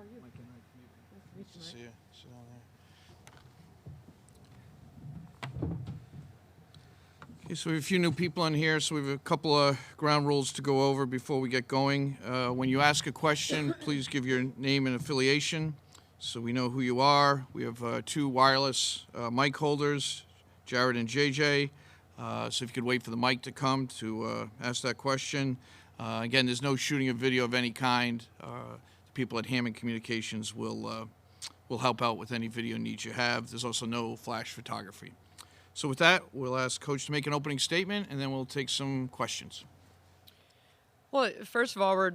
are you? Mike and I, Nice to meet you, Mike. see you. Sit down there. Okay, so we have a few new people in here, so we have a couple of ground rules to go over before we get going. When you ask a question, please give your name and affiliation so we know who you are. We have two wireless mic holders, Jared and JJ. So if you could wait for the mic to come to ask that question. Again, there's no shooting of video of any kind. The people at Hammond Communications will help out with any video needs you have. There's also no flash photography. So with that, we'll ask Coach to make an opening statement, and then we'll take some questions. Well, first of all, we're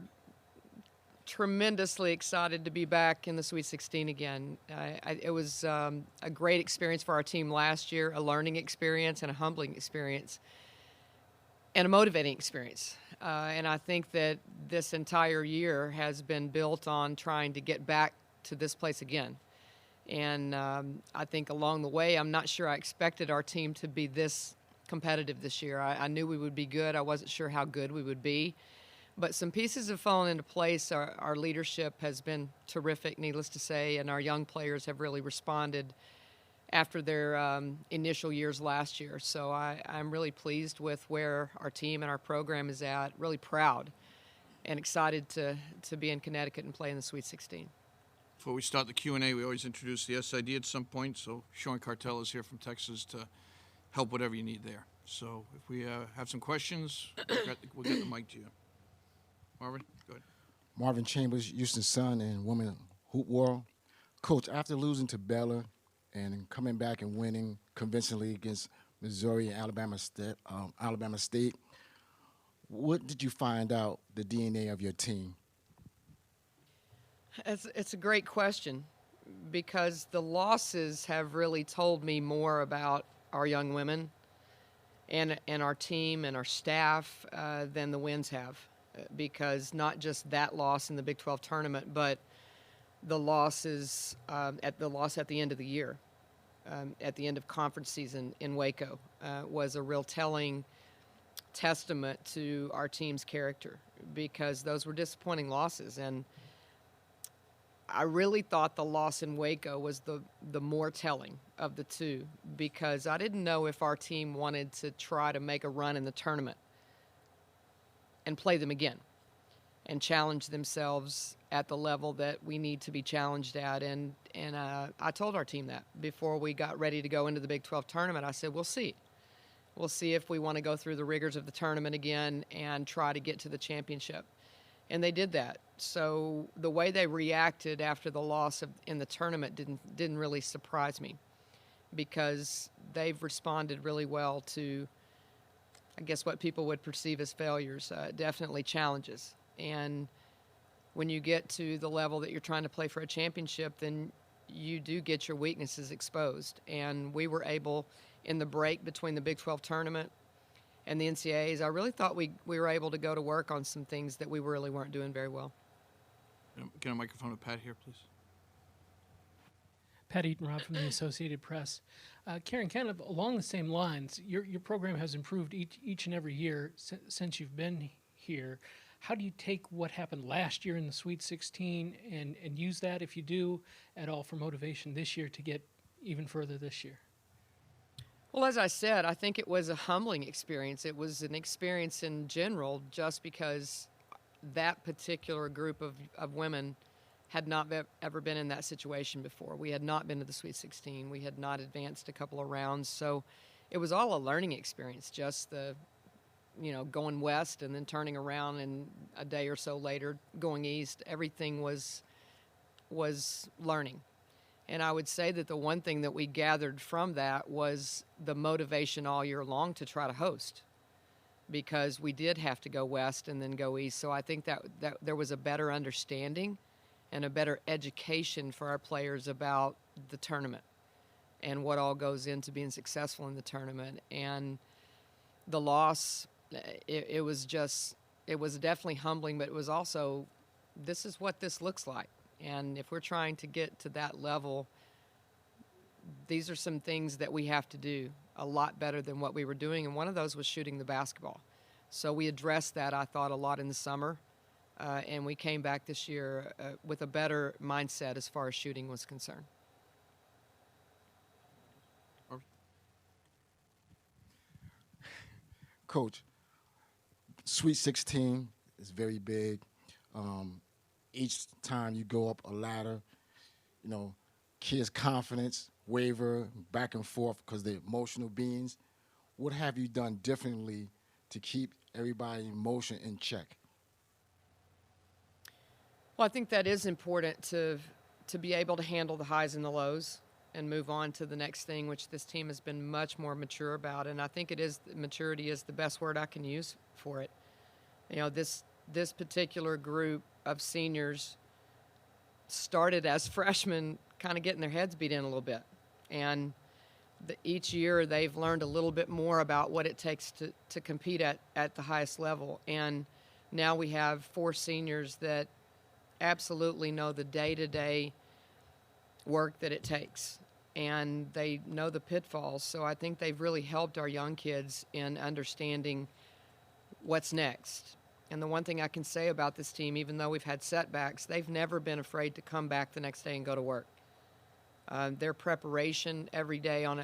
tremendously excited to be back in the Sweet 16 again. It was a great experience for our team last year, a learning experience and a humbling experience, and a motivating experience. And I think that this entire year has been built on trying to get back to this place again. And I think along the way, I'm not sure I expected our team to be this competitive this year. I knew we would be good. I wasn't sure how good we would be. But some pieces have fallen into place. Our leadership has been terrific, needless to say, and our young players have really responded after their initial years last year. So I'm really pleased with where our team and our program is at, really proud and excited to be in Connecticut and play in the Sweet 16. Before we start the Q&A, we always introduce the SID at some point, so Sean Cartel is here from Texas to help whatever you need there. So if we have some questions, we'll get the mic to you. Marvin, go ahead. Marvin Chambers, Houston Sun and Women Hoop World. Coach, after losing to Baylor and coming back and winning convincingly against Missouri and Alabama State, what did you find out the DNA of your team? It's a great question because the losses have really told me more about our young women and our team and our staff than the wins have. Because not just that loss in the Big 12 tournament, but the losses at the end of the year, at the end of conference season in Waco, was a real telling testament to our team's character because those were disappointing losses. And I really thought the loss in Waco was the more telling of the two because I didn't know if our team wanted to try to make a run in the tournament and play them again and challenge themselves at the level that we need to be challenged at. And I told our team that before we got ready to go into the Big 12 tournament. I said, we'll see. We'll see if we want to go through the rigors of the tournament again and try to get to the championship. And they did that. So the way they reacted after the loss in the tournament didn't really surprise me because they've responded really well to, I guess, what people would perceive as failures, definitely challenges. And when you get to the level that you're trying to play for a championship, then you do get your weaknesses exposed. And we were able, in the break between the Big 12 tournament and the NCAAs, I really thought we were able to go to work on some things that we really weren't doing very well. Get a microphone to Pat here, please. Pat Eatonrod from the Associated Press. Karen, kind of along the same lines, your program has improved each and every year since you've been here. How do you take what happened last year in the Sweet 16 and use that, if you do at all, for motivation this year to get even further this year? Well, as I said, I think it was a humbling experience. It was an experience in general just because that particular group of women had not ever been in that situation before. We had not been to the Sweet 16. We had not advanced a couple of rounds. So it was all a learning experience, just going west and then turning around and a day or so later going east. Everything was learning. And I would say that the one thing that we gathered from that was the motivation all year long to try to host because we did have to go west and then go east. So I think that there was a better understanding and a better education for our players about the tournament and what all goes into being successful in the tournament. And the loss, it was definitely humbling, but it was also, this is what this looks like. And if we're trying to get to that level, these are some things that we have to do a lot better than what we were doing. And one of those was shooting the basketball. So we addressed that, I thought, a lot in the summer. and we came back this year with a better mindset as far as shooting was concerned. Coach, Sweet 16 is very big. Each time you go up a ladder, you know, kids' confidence waver back and forth because they're emotional beings. What have you done differently to keep everybody's emotion in check? Well, I think that is important to be able to handle the highs and the lows and move on to the next thing, which this team has been much more mature about. And I think maturity is the best word I can use for it. You know, this particular group of seniors started as freshmen kind of getting their heads beat in a little bit. And each year they've learned a little bit more about what it takes to compete at the highest level. And now we have 4 seniors that absolutely know the day-to-day work that it takes, and they know the pitfalls. So I think they've really helped our young kids in understanding what's next. And the one thing I can say about this team, even though we've had setbacks, they've never been afraid to come back the next day and go to work. Their preparation every day on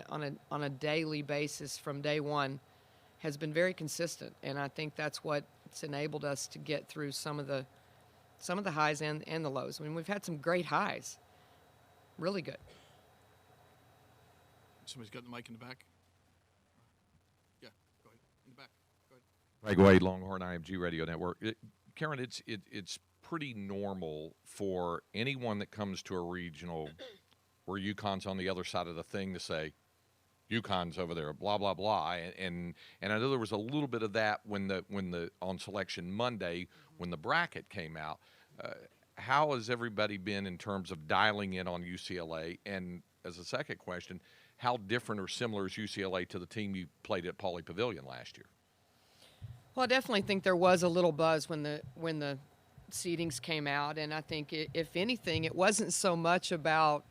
a daily basis from day one has been very consistent, and I think that's what's enabled us to get through some of the highs and the lows. I mean, we've had some great highs, really good. Somebody's got the mic in the back. Yeah, go ahead. In the back. Go ahead. Greg Wade, Longhorn IMG Radio Network. Karen, it's pretty normal for anyone that comes to a regional where UConn's on the other side of the thing to say, UConn's over there, blah blah blah, and I know there was a little bit of that when the on Selection Monday when the bracket came out. How has everybody been in terms of dialing in on UCLA? And as a second question, how different or similar is UCLA to the team you played at Pauley Pavilion last year? Well, I definitely think there was a little buzz when the seedings came out, and I think if anything, it wasn't so much about.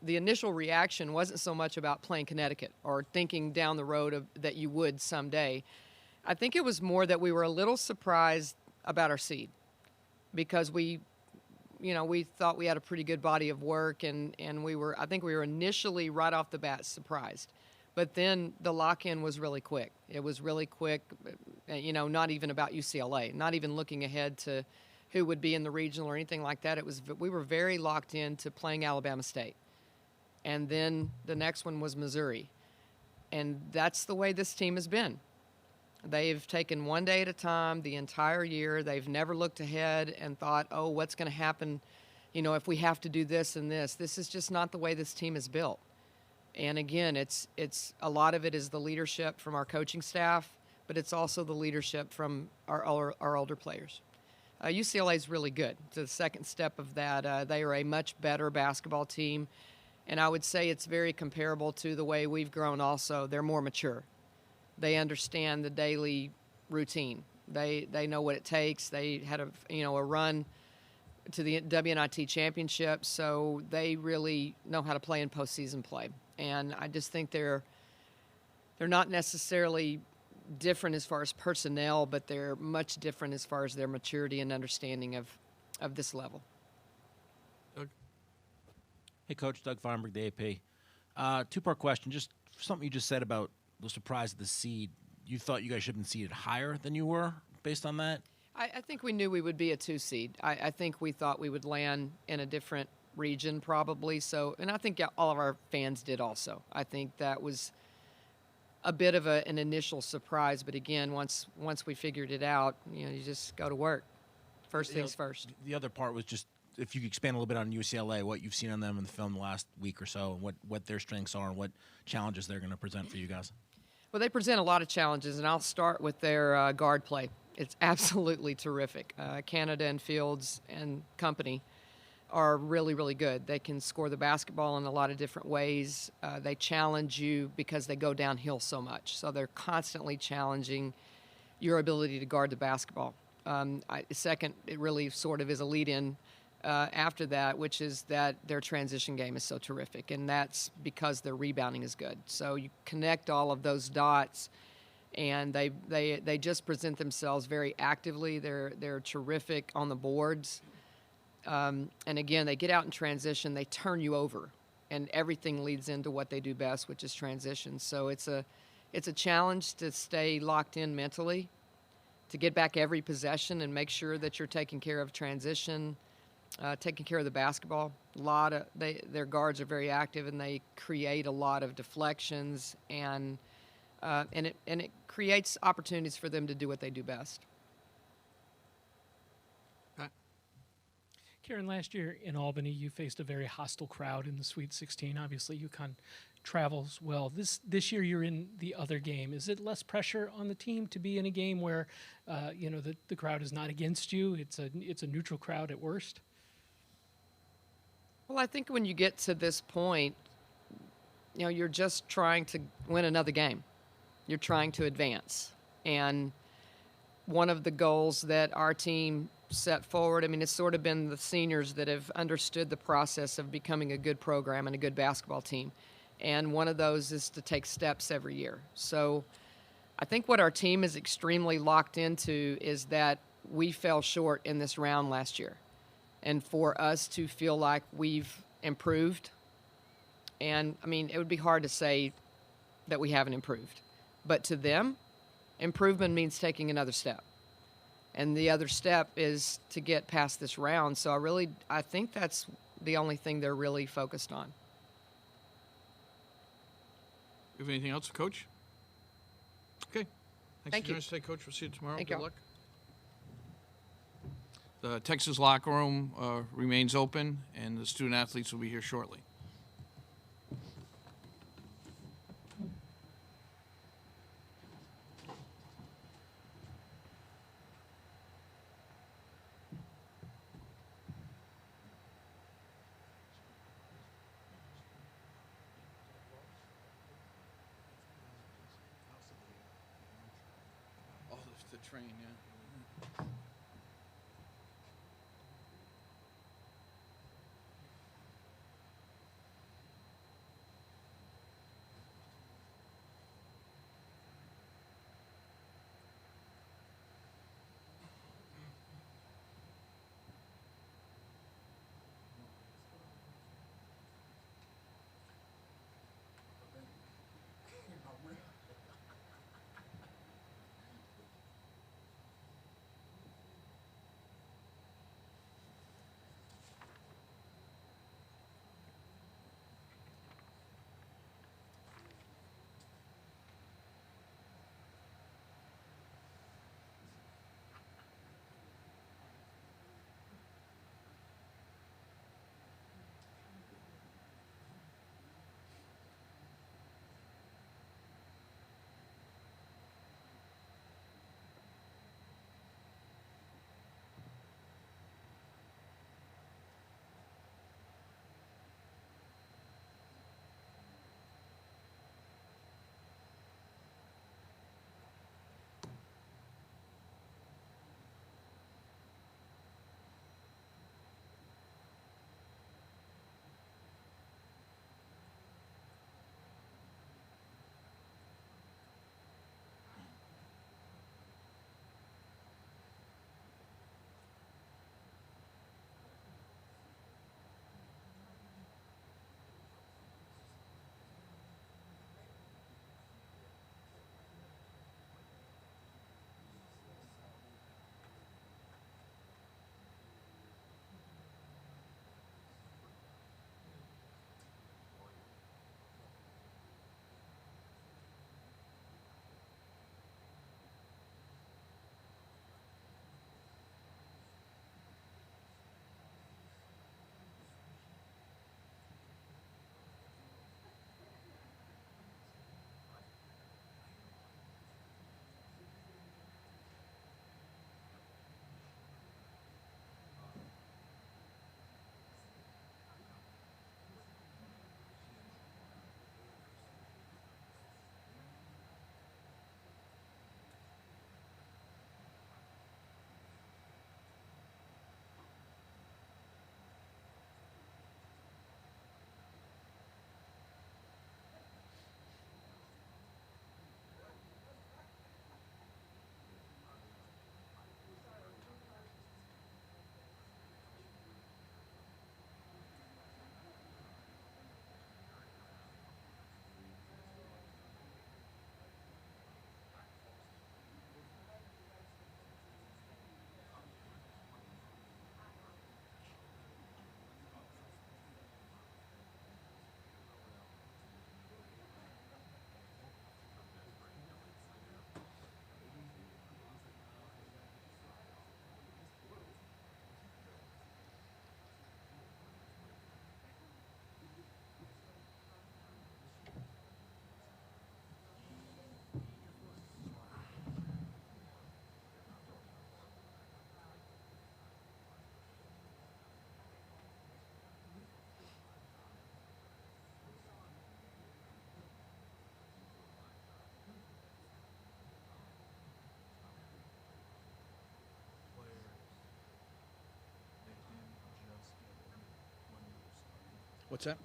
The initial reaction wasn't so much about playing Connecticut or thinking down the road that you would someday. I think it was more that we were a little surprised about our seed because we thought we had a pretty good body of work, and I think we were initially right off the bat surprised. But then the lock-in was really quick. It was really quick, not even about UCLA, not even looking ahead to who would be in the regional or anything like that. We were very locked into playing Alabama State. And then the next one was Missouri. And that's the way this team has been. They've taken one day at a time the entire year. They've never looked ahead and thought, oh, what's going to happen, if we have to do this and this. This is just not the way this team is built. And again, it's a lot of it is the leadership from our coaching staff, but it's also the leadership from our older players. UCLA is really good. So the second step of that, they are a much better basketball team. And I would say it's very comparable to the way we've grown also. They're more mature. They understand the daily routine. They know what it takes. They had a run to the WNIT championship, so they really know how to play in postseason play. And I just think they're not necessarily different as far as personnel, but they're much different as far as their maturity and understanding of this level. Doug? Hey, Coach. Doug Feinberg, the AP. Two-part question. Just something you just said about the surprise of the seed. You thought you guys should have been seeded higher than you were based on that? I think we knew we would be a 2 seed. I think we thought we would land in a different region probably. So, and I think all of our fans did also. I think that was a bit of an initial surprise. But again, once we figured it out, you just go to work. First things first. The other part was just if you could expand a little bit on UCLA, what you've seen on them in the film the last week or so, and what their strengths are and what challenges they're going to present for you guys. Well, they present a lot of challenges, and I'll start with their guard play. It's absolutely terrific. Canada and Fields and company are really, really good. They can score the basketball in a lot of different ways. They challenge you because they go downhill so much. So they're constantly challenging your ability to guard the basketball. Second, it really sort of is a lead-in after that, which is that their transition game is so terrific, and that's because their rebounding is good. So you connect all of those dots, and they just present themselves very actively. They're terrific on the boards, and again, they get out in transition, they turn you over, and everything leads into what they do best, which is transition. So it's a challenge to stay locked in mentally, to get back every possession and make sure that you're taking care of transition, taking care of the basketball. Their guards are very active, and they create a lot of deflections, and it creates opportunities for them to do what they do best. Karen, last year in Albany, you faced a very hostile crowd in the Sweet 16. Obviously, UConn travels well. This year, you're in the other game. Is it less pressure on the team to be in a game where, the crowd is not against you? It's a neutral crowd at worst. Well, I think when you get to this point, you're just trying to win another game. You're trying to advance. And one of the goals that our team set forward, it's sort of been the seniors that have understood the process of becoming a good program and a good basketball team. And one of those is to take steps every year. So I think what our team is extremely locked into is that we fell short in this round last year. And for us to feel like we've improved, and it would be hard to say that we haven't improved. But to them, improvement means taking another step. And the other step is to get past this round. So I think that's the only thing they're really focused on. You have anything else, Coach? Okay. Thank for you. joining us today, Coach. We'll see you tomorrow. Thank Good y'all. luck. The Texas locker room remains open, and the student athletes will be here shortly. Oh, the train, yeah. What's that?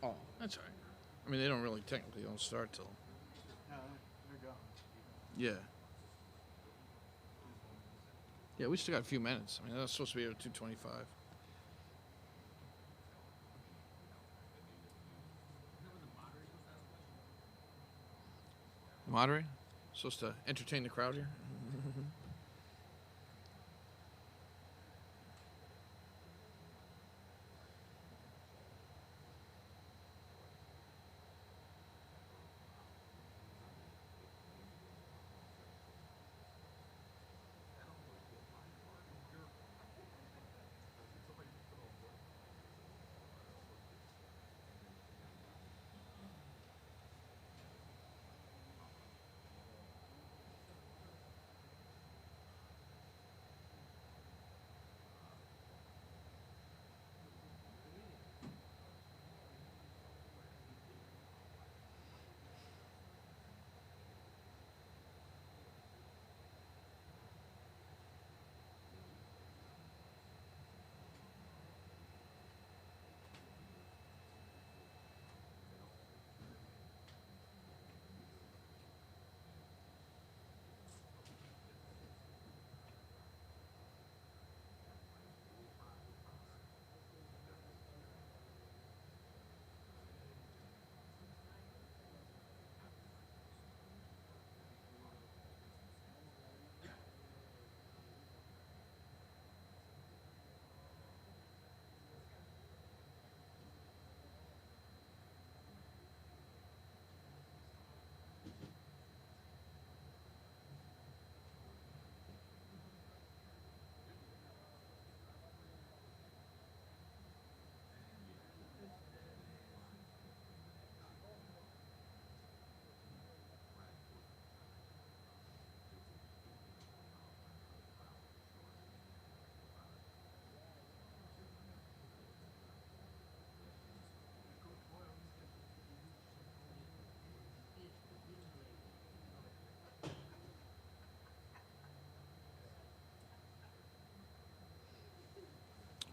Oh, that's all right. I mean, they don't start till. No, they're gone. Yeah. Yeah, we still got a few minutes. I mean, that's supposed to be at 2:25. The moderator? Supposed to entertain the crowd here?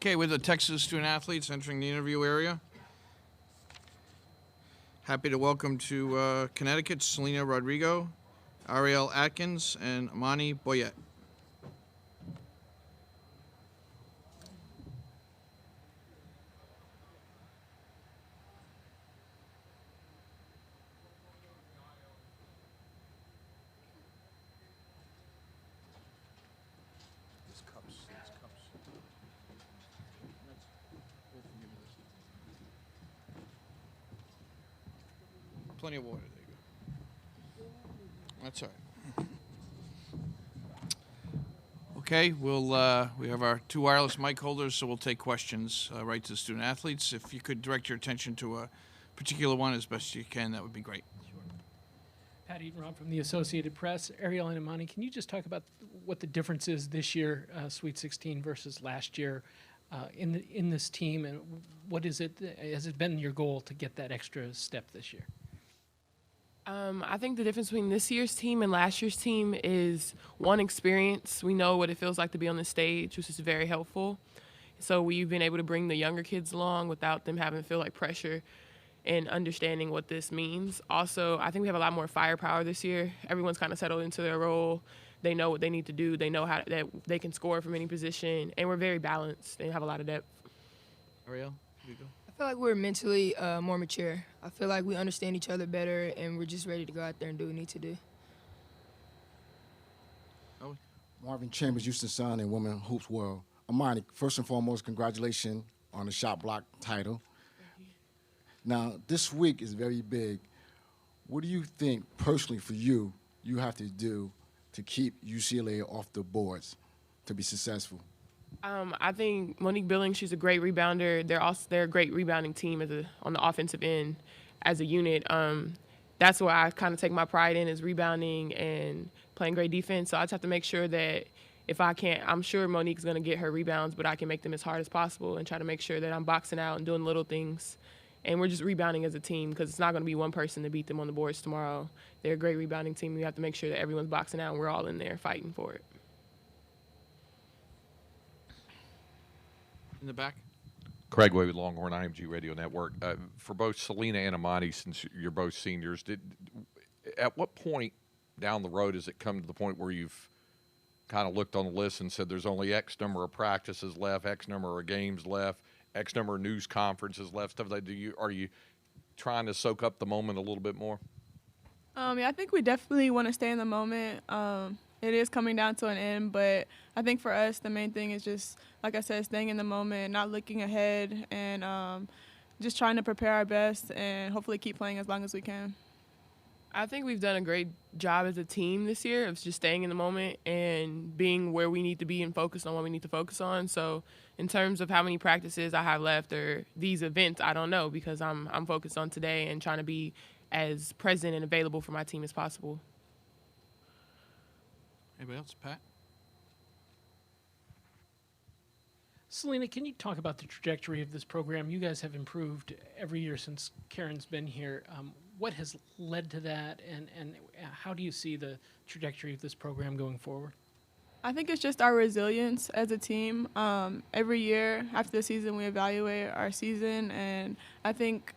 Okay, with the Texas student athletes entering the interview area. Happy to welcome to Connecticut, Selena Rodrigo, Ariel Atkins, and Amani Boyette. Plenty of water. There you go. That's all right. Okay, we have our two wireless mic holders, so we'll take questions right to the student athletes. If you could direct your attention to a particular one as best you can, that would be great. Pat Eaton-Rob from the Associated Press. Ariel and Imani, can you just talk about what the difference is this year, Sweet 16 versus last year, in this team, and what is it? Has it been your goal to get that extra step this year? I think the difference between this year's team and last year's team is one, experience. We know what it feels like to be on the stage, which is very helpful. So we've been able to bring the younger kids along without them having to feel like pressure and understanding what this means. Also, I think we have a lot more firepower this year. Everyone's kind of settled into their role. They know what they need to do. They know how that they can score from any position, and we're very balanced and have a lot of depth. Ariel, you go. I feel like we're mentally more mature. I feel like we understand each other better, and we're just ready to go out there and do what we need to do. Marvin Chambers, Houston Sun, and Women Hoops World. Amani, first and foremost, congratulations on the shot block title. Now, this week is very big. What do you think, personally for you, you have to do to keep UCLA off the boards to be successful? I think Monique Billings, she's a great rebounder. They're a great rebounding team on the offensive end as a unit. That's what I kind of take my pride in, is rebounding and playing great defense. So I just have to make sure that if I can't, I'm sure Monique's going to get her rebounds, but I can make them as hard as possible and try to make sure that I'm boxing out and doing little things. And we're just rebounding as a team, because it's not going to be one person to beat them on the boards tomorrow. They're a great rebounding team. We have to make sure that everyone's boxing out and we're all in there fighting for it. In the back. Craig Way with Longhorn IMG Radio Network. For both Selena and Amani, since you're both seniors, at what point down the road has it come to the point where you've kind of looked on the list and said there's only X number of practices left, X number of games left, X number of news conferences left, stuff like that? Are you trying to soak up the moment a little bit more? Yeah, I think we definitely want to stay in the moment. It is coming down to an end, but I think for us, the main thing is just, like I said, staying in the moment, not looking ahead, and just trying to prepare our best and hopefully keep playing as long as we can. I think we've done a great job as a team this year of just staying in the moment and being where we need to be and focused on what we need to focus on. So in terms of how many practices I have left or these events, I don't know, because I'm focused on today and trying to be as present and available for my team as possible. Anybody else? Pat? Selena, can you talk about the trajectory of this program? You guys have improved every year since Karen's been here. What has led to that, and how do you see the trajectory of this program going forward? I think it's just our resilience as a team. Every year after the season, we evaluate our season, and I think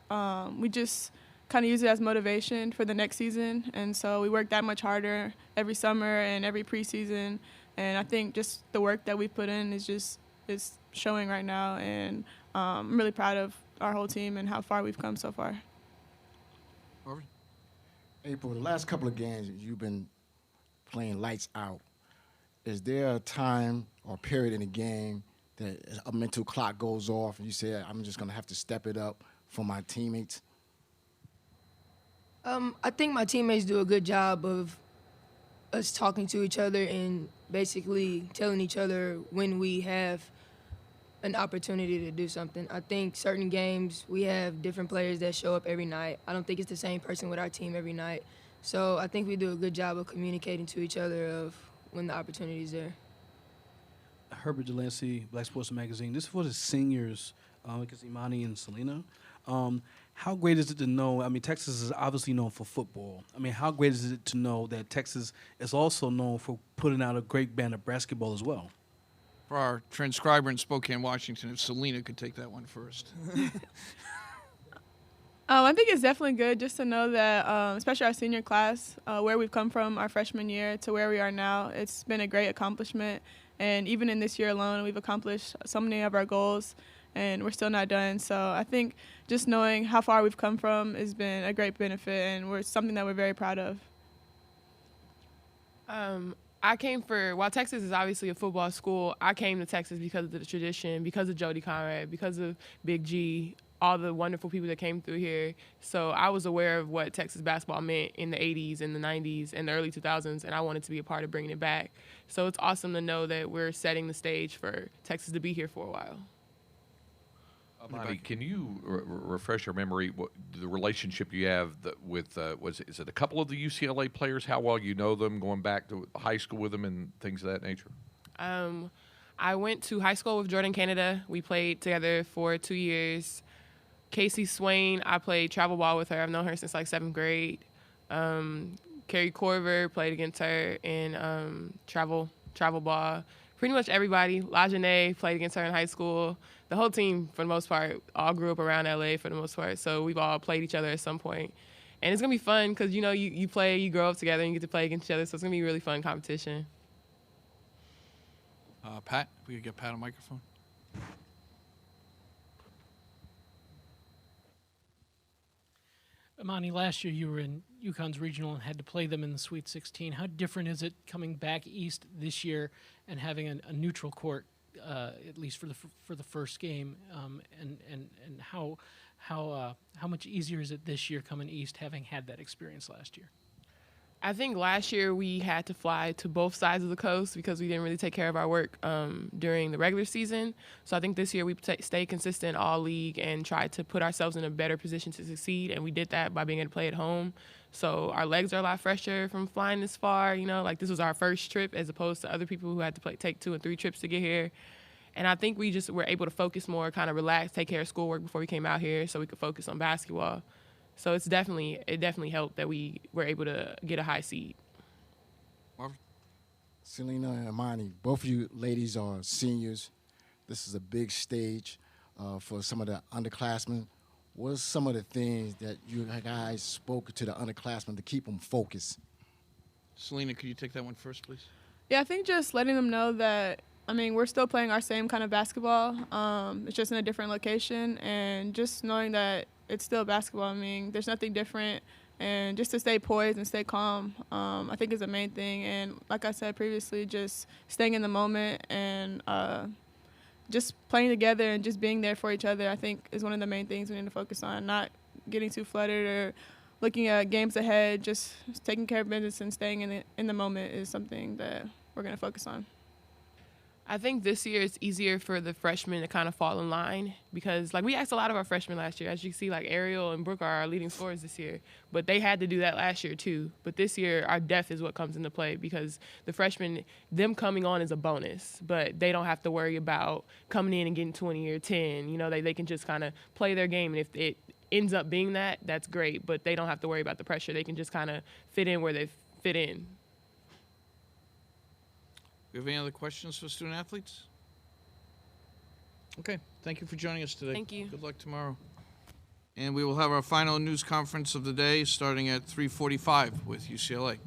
we just kind of use it as motivation for the next season. And so we work that much harder every summer and every preseason. And I think just the work that we put in is showing right now. And I'm really proud of our whole team and how far we've come so far. Marvin? April, the last couple of games you've been playing lights out. Is there a time or period in the game that a mental clock goes off and you say, I'm just going to have to step it up for my teammates? I think my teammates do a good job of us talking to each other and basically telling each other when we have an opportunity to do something. I think certain games we have different players that show up every night. I don't think it's the same person with our team every night. So I think we do a good job of communicating to each other of when the opportunity is there. Herbert Delancey, Black Sports Magazine. This is for the seniors, because Imani and Selena. How great is it to know, I mean, Texas is obviously known for football. I mean, how great is it to know that Texas is also known for putting out a great band of basketball as well? For our transcriber in Spokane, Washington, if Selena could take that one first. I think it's definitely good just to know that, especially our senior class, where we've come from our freshman year to where we are now, it's been a great accomplishment. And even in this year alone, we've accomplished so many of our goals, and we're still not done. So I think just knowing how far we've come from has been a great benefit, and we're something that we're very proud of. While Texas is obviously a football school, I came to Texas because of the tradition, because of Jody Conrad, because of Big G, all the wonderful people that came through here. So I was aware of what Texas basketball meant in the 80s and the 90s and the early 2000s, and I wanted to be a part of bringing it back. So it's awesome to know that we're setting the stage for Texas to be here for a while. Monty, can you refresh your memory what the relationship you have with is it a couple of the UCLA players? How well you know them, going back to high school with them and things of that nature? I went to high school with Jordan Canada. We played together for 2 years. Casey Swain, I played travel ball with her. I've known her since like 7th grade. Carrie Corver, played against her in travel ball. Pretty much everybody. LaJanae, played against her in high school. The whole team, for the most part, all grew up around LA for the most part. So we've all played each other at some point. And it's going to be fun because, you know, you play, you grow up together, and you get to play against each other. So it's going to be a really fun competition. Pat, if we could get Pat a microphone. Imani, last year you were in UConn's regional and had to play them in the Sweet 16. How different is it coming back east this year and having a neutral court, at least for the first game? And how much easier is it this year coming east, having had that experience last year? I think last year we had to fly to both sides of the coast because we didn't really take care of our work during the regular season. So I think this year we stayed consistent all league and tried to put ourselves in a better position to succeed, and we did that by being able to play at home. So our legs are a lot fresher from flying this far. You know, like this was our first trip as opposed to other people who had to take 2 and 3 trips to get here. And I think we just were able to focus more, kind of relax, take care of schoolwork before we came out here so we could focus on basketball. So it definitely helped that we were able to get a high seed. Marvin? Selena and Imani, both of you ladies are seniors. this is a big stage for some of the underclassmen. What are some of the things that you guys spoke to the underclassmen to keep them focused? Selena, could you take that one first, please? Yeah, I think just letting them know that, I mean, we're still playing our same kind of basketball. It's just in a different location, and just knowing that it's still basketball. I mean, there's nothing different, and just to stay poised and stay calm, I think is the main thing. And like I said previously, just staying in the moment and just playing together and just being there for each other, I think is one of the main things we need to focus on. Not getting too fluttered or looking at games ahead, just taking care of business and staying in the moment is something that we're going to focus on. I think this year it's easier for the freshmen to kind of fall in line because, like, we asked a lot of our freshmen last year. As you can see, like, Ariel and Brooke are our leading scorers this year. But they had to do that last year, too. But this year, our depth is what comes into play because the freshmen, them coming on is a bonus. But they don't have to worry about coming in and getting 20 or 10. You know, they can just kind of play their game. And if it ends up being that, that's great. But they don't have to worry about the pressure. They can just kind of fit in where they fit in. Do you have any other questions for student athletes? Okay, thank you for joining us today. Thank you. Good luck tomorrow. And we will have our final news conference of the day starting at 3:45 with UCLA.